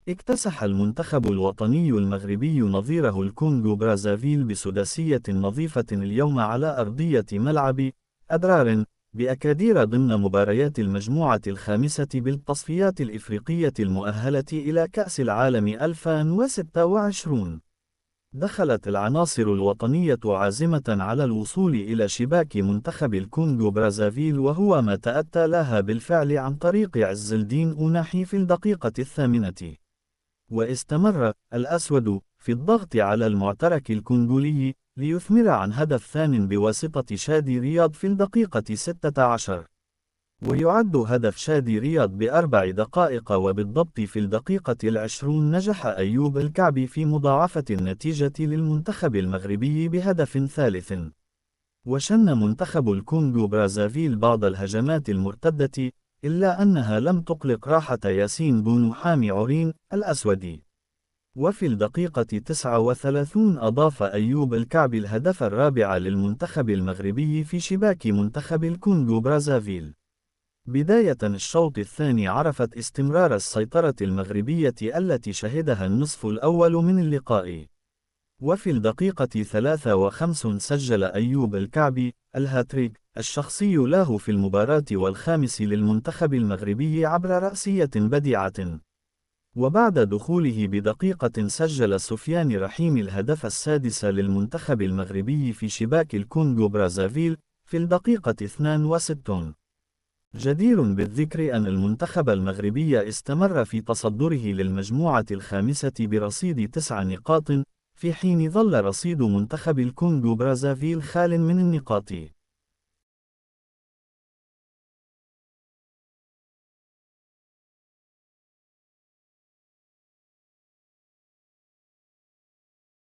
اكتسح المنتخب الوطني المغربي نظيره الكونغو برازافيل بسداسية نظيفة اليوم على أرضية ملعب أدرار بأكادير ضمن مباريات المجموعة الخامسة بالتصفيات الإفريقية المؤهلة إلى كأس العالم 2026. دخلت العناصر الوطنية عازمة على الوصول إلى شباك منتخب الكونغو برازافيل، وهو ما تأتى لها بالفعل عن طريق عز الدين أوناحي في الدقيقة 8. واستمر الأسود في الضغط على المعترك الكونغولي ليثمر عن هدف ثان بواسطة شادي رياض في الدقيقة 16. ويعد هدف شادي رياض ب4 دقائق وبالضبط في الدقيقة 20 نجح أيوب الكعبي في مضاعفة النتيجة للمنتخب المغربي بهدف ثالث. وشن منتخب الكونغو برازافيل بعض الهجمات المرتدة، إلا أنها لم تقلق راحة ياسين بونو حامي عورين الأسودي. وفي الدقيقة 39 أضاف أيوب الكعبي الهدف الرابع للمنتخب المغربي في شباك منتخب الكونغو برازافيل. بداية الشوط الثاني عرفت استمرار السيطرة المغربية التي شهدها النصف الأول من اللقاء. وفي الدقيقة 53 سجل أيوب الكعبي الهاتريك الشخصي له في المباراة والخامس للمنتخب المغربي عبر رأسية بديعة. وبعد دخوله بدقيقة سجل سفيان رحيم الهدف السادس للمنتخب المغربي في شباك الكونغو برازافيل في الدقيقة 62. جدير بالذكر أن المنتخب المغربي استمر في تصدره للمجموعة الخامسة برصيد 9 نقاط، في حين ظل رصيد منتخب الكونغو برازافيل خال من النقاط.